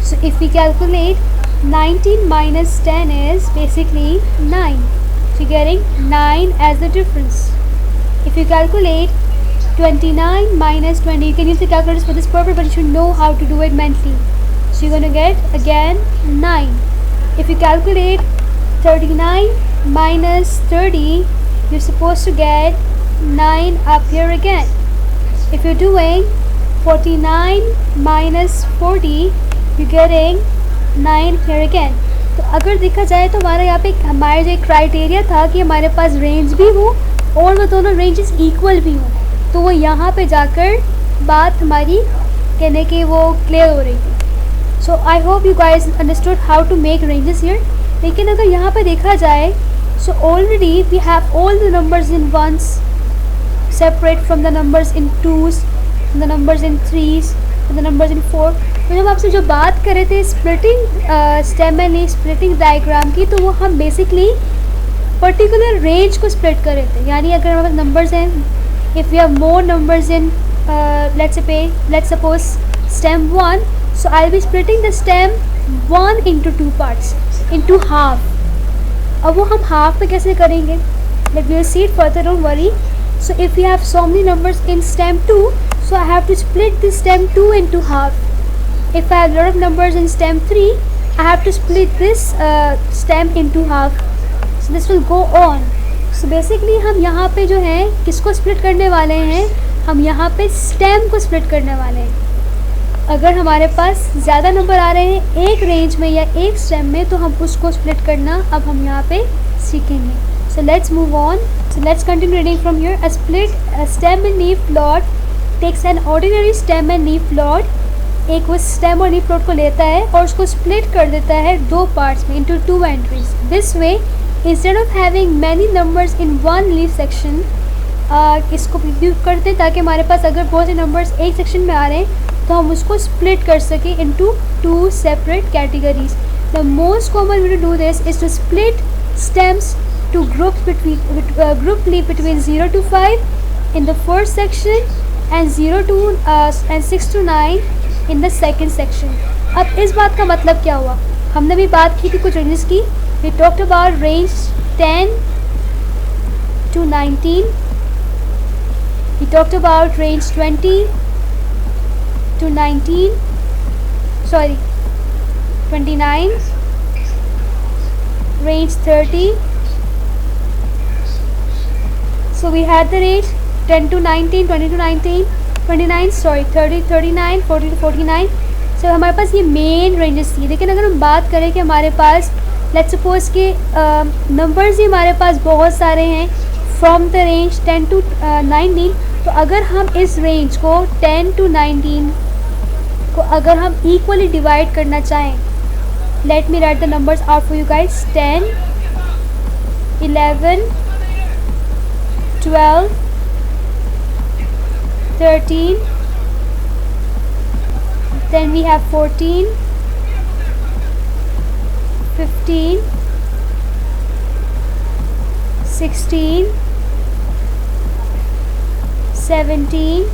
So if we calculate 19 minus 10 is basically 9. So you're getting 9 as the difference. If you calculate 29 minus 20, you can use the calculators for this purpose, but you should know how to do it mentally. So you're going to get again 9. If you calculate 39 minus 30, you're supposed to get 9 up here again. If you're doing 49 minus 40, you're getting 9 here again. तो अगर देखा जाए तो हमारा यहाँ पे हमारा जो क्राइटेरिया था कि हमारे पास रेंज भी हो और वो दोनों रेंजेस इक्वल भी हों, तो वो यहाँ पे जाकर बात हमारी कहने की वो क्लियर हो रही थी. So I hope you guys understood how to make ranges here. लेकिन अगर यहाँ पे देखा जाए, so already we have all the numbers in once separate from the numbers in twos, from the numbers in threes, from the numbers in four. तो जब आपसे जो बात कर रहे थे splitting stem and leaf splitting diagram की, तो वो हम बेसिकली पर्टिकुलर रेंज को स्प्लिट कर रहे थे. यानी अगर हमारे पास नंबर्स हैं, if we have more numbers in let's suppose stem 1, so I will be splitting the stem 1 into 2 parts, into half. अब वो हम हाफ में कैसे करेंगे? Let we will see it further, don't worry. So if we have so many numbers in stem 2, so I have to split this stem 2 into half. If I have a lot of numbers in stem 3, I have to split this stem into half. So this will go on. So basically हम यहाँ पे जो है किसको split करने वाले हैं? हम यहाँ पे stem को split करने वाले हैं. अगर हमारे पास ज़्यादा नंबर आ रहे हैं एक रेंज में या एक stem में, तो हम उसको split करना अब हम यहाँ पे सीखेंगे. So let's move on. So let's continue reading from here. A split stem and leaf plot takes an ordinary stem and leaf plot. एक वो stem और leaf plot को लेता है और उसको split कर देता है दो parts में into two entries. This way, instead of having many numbers in one leaf section, इसको यूज करते हैं ताकि हमारे पास अगर बहुत से numbers एक section में आ रहे हैं तो हम उसको split कर सकें into two separate categories. The most common way to do this is to split stems to groups group leaf between 0 to 5 in the first section and 0 to and 6 to 9 in the second section. अब इस बात का मतलब क्या हुआ? हमने भी बात की थी कुछ रेंजेस की. We talked about range 10 to 19. We talked about range 20 to 19. Sorry, 29. Range 30. So we had the range 10 to 19, 20 to 19, 29, sorry 30, 39, 40 to 49. So हमारे पास ये मेन रेंजेस थी. लेकिन अगर हम बात करें कि हमारे पास लेट्स सपोज के नंबर्स ही हमारे पास बहुत सारे हैं फ्रॉम द रेंज 10 to 19, तो अगर हम इस रेंज को 10 to 19 को अगर हम इक्वली डिवाइड करना चाहें, let me right the numbers out for you guys. 10, 11, 12, 13, then we have 14, 15, 16, 17,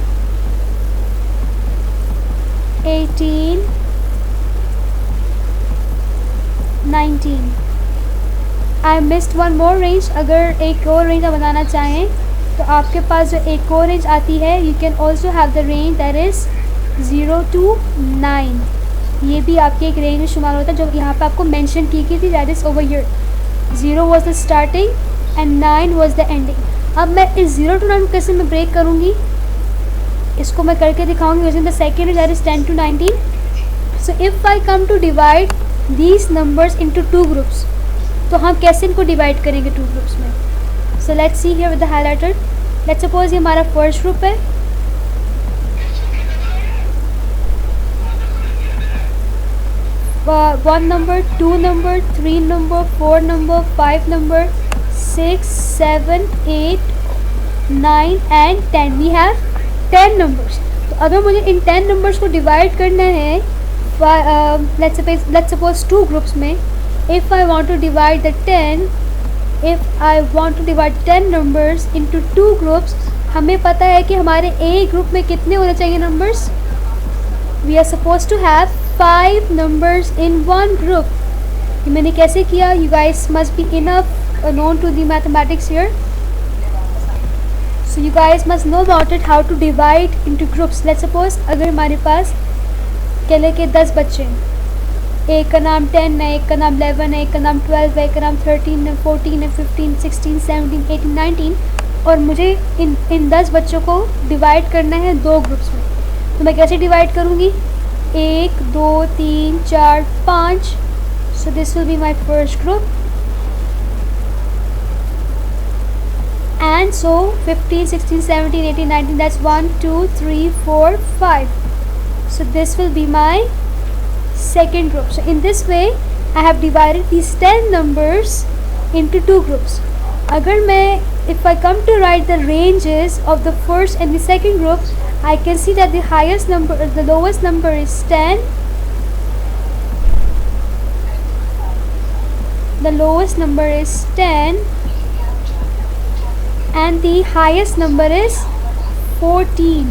18, 19. I missed one more range. अगर एक और रेंज आप बनाना चाहें तो आपके पास जो एक और रेंज आती है, you can also have the range that is 0 to 9. ये भी आपकी एक रेंज में शुमार होता है जो यहाँ पे आपको मेंशन की गई थी, that is over here. 0 was the starting and 9 was the ending. अब मैं इस 0 to 9 कैसे मैं ब्रेक करूँगी, इसको मैं करके दिखाऊँगी using the second range that is 10 to 19. So if I come to divide these numbers into two groups, तो हम कैसे इनको डिवाइड करेंगे टू ग्रुप्स में. So let's see here with the highlighter. Let's suppose ये हमारा फर्स्ट ग्रुप है. One number, two number, three number, four number, five number, 6, 7, 8, 9 and 10. We have 10 numbers. तो अगर मुझे इन 10 नंबर्स को डिवाइड करना है let's suppose two groups में, if I want to divide 10 numbers into two groups, हमें पता है कि हमारे एक ग्रुप में कितने होने चाहिए numbers. we are supposed to have 5 numbers in one group. ये मैंने कैसे किया? You guys must be enough known to the mathematics here. So you guys must know about it, how to divide into groups. Let's suppose अगर हमारे पास कह लें कि 10 बच्चे हैं, एक का नाम 10 है, एक का नाम 11 है, एक का नाम 12 है, एक का नाम 13 है, 14 है, 15, 16, 17, 18, 19, और मुझे इन 10 बच्चों को डिवाइड करना है 2 ग्रुप्स में. तो मैं कैसे डिवाइड करूँगी? 1 2 3 4 5. So this will be my first group. And so 15, 16, 17, 18, 19, that's 1, 2, 3, 4, 5. So this will be my second group. So in this way I have divided these 10 numbers into 2 groups. Agar main, if I come to write the ranges of the first and the second group, I can see that the highest number, the lowest number is 10. The lowest number is 10. And the highest number is 14.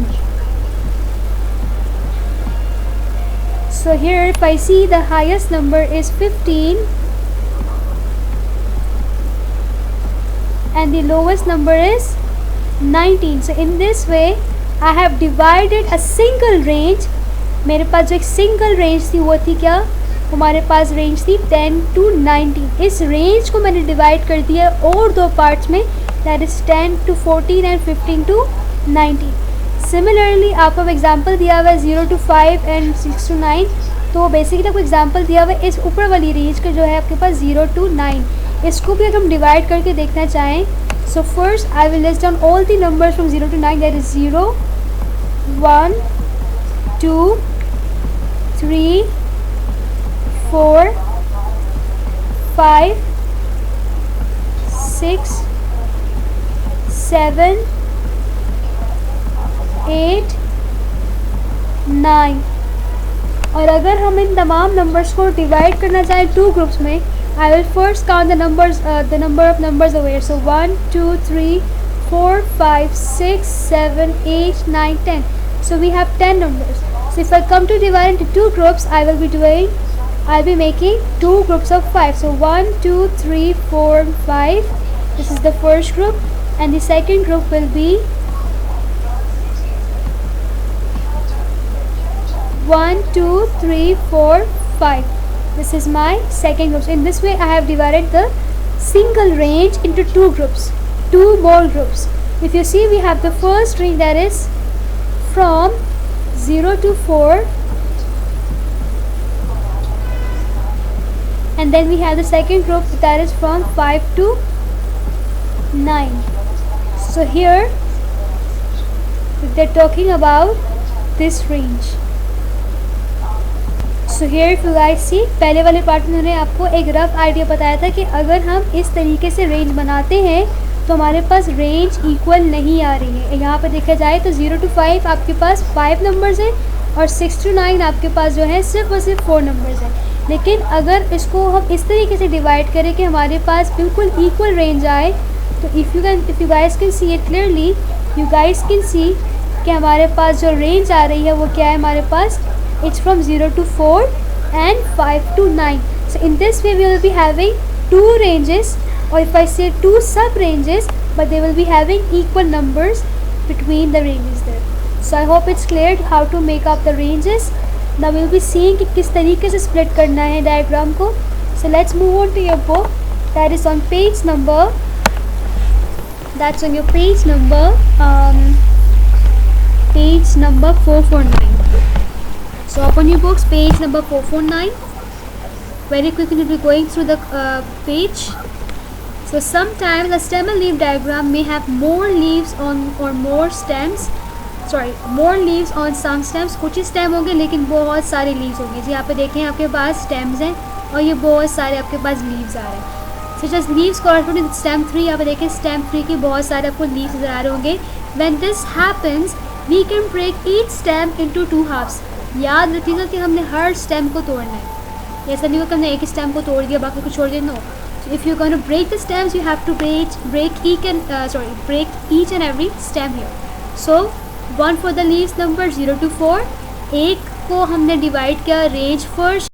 So here if I see the highest number is 15 and the lowest number is 19. So in this way I have divided a single range. मेरे पास जो एक single range थी वो थी क्या? हमारे पास range थी 10 to 19. इस रेंज को मैंने डिवाइड कर दिया और 2 पार्ट्स में, that is 10 to 14 and 15 to 19. Similarly आपको एग्जाम्पल दिया हुआ है 0 to 5 and 6 to 9. तो बेसिकली आपको एग्जाम्पल दिया हुआ है इस ऊपर वाली रेंज का जो है आपके पास 0 to 9. इसको भी अगर हम डिवाइड करके देखना चाहें, so first I will list down all the numbers from 0 to 9. That is 0 1 2 3 4 5 6 7 8 9. और अगर हम इन तमाम नंबर्स को डिवाइड करना चाहें 2 ग्रुप्स में, I will first count the numbers, the number of numbers over. So 1 2 3 4 5 6 7 8 9 10. So we have 10 numbers. So if I come to divide into 2 groups, I'll be making 2 groups of 5. So 1 2 3 4 5. This is the first group, and the second group will be 1 2 3 4 5. This is my second group. So in this way I have divided the single range into 2 groups, 2 more groups. If you see, we have the first range that is from 0 to 4, and then we have the second group that is from 5 to 9. So here they're talking about this range. So here if you guys see, पहले वाले part में उन्होंने आपको एक rough idea बताया था कि अगर हम इस तरीके से रेंज बनाते हैं तो हमारे पास रेंज इक्वल नहीं आ रही है. यहाँ पर देखा जाए तो 0 to 5 आपके पास 5 नंबर्स हैं और 6 to 9 आपके पास जो है सिर्फ और सिर्फ 4 नंबर्स हैं. लेकिन अगर इसको हम इस तरीके से डिवाइड करें कि हमारे पास बिल्कुल इक्वल रेंज आए, तो if you guys can see it clearly, you guys can see कि हमारे पास जो रेंज आ रही है वो क्या है हमारे पास, it's from 0 to 4 and 5 to 9. So in this way we will be having 2 ranges, or if I say 2 sub ranges, but they will be having equal numbers between the ranges there. So I hope it's clear how to make up the ranges. Now we will be seeing कि किस तरीके से split करना है diagram को. So let's move on to your book. That is on page number. That's on your page number 449. So open your books, page number 449. Very quickly we'll be going through the page. So sometimes a stem and leaf diagram may have more leaves on or more stems. more leaves on some stems. कुछ ही stem होंगे लेकिन बहुत सारे leaves होंगे. जी यहाँ पे देखें आपके पास स्टेम्स हैं और ये बहुत सारे आपके पास लीव्स आ रहे हैं. So just leaves correspond to stem 3. यहाँ पे देखें stem 3 की बहुत सारे आपको लीव्स नजर आ रहे होंगे. When this happens, we can break each stem into 2 halves. याद रखिएगा कि हमने हर स्टेम को तोड़ना है. ऐसा नहीं होगा कि हमने एक स्टेम को तोड़ दिया बाकी को छोड़ दिया. No. So if you're going to break the stems, you have to break each and every stem here. So one for the leaves number 0 to 4, एक को हमने डिवाइड किया रेंज फर्स्ट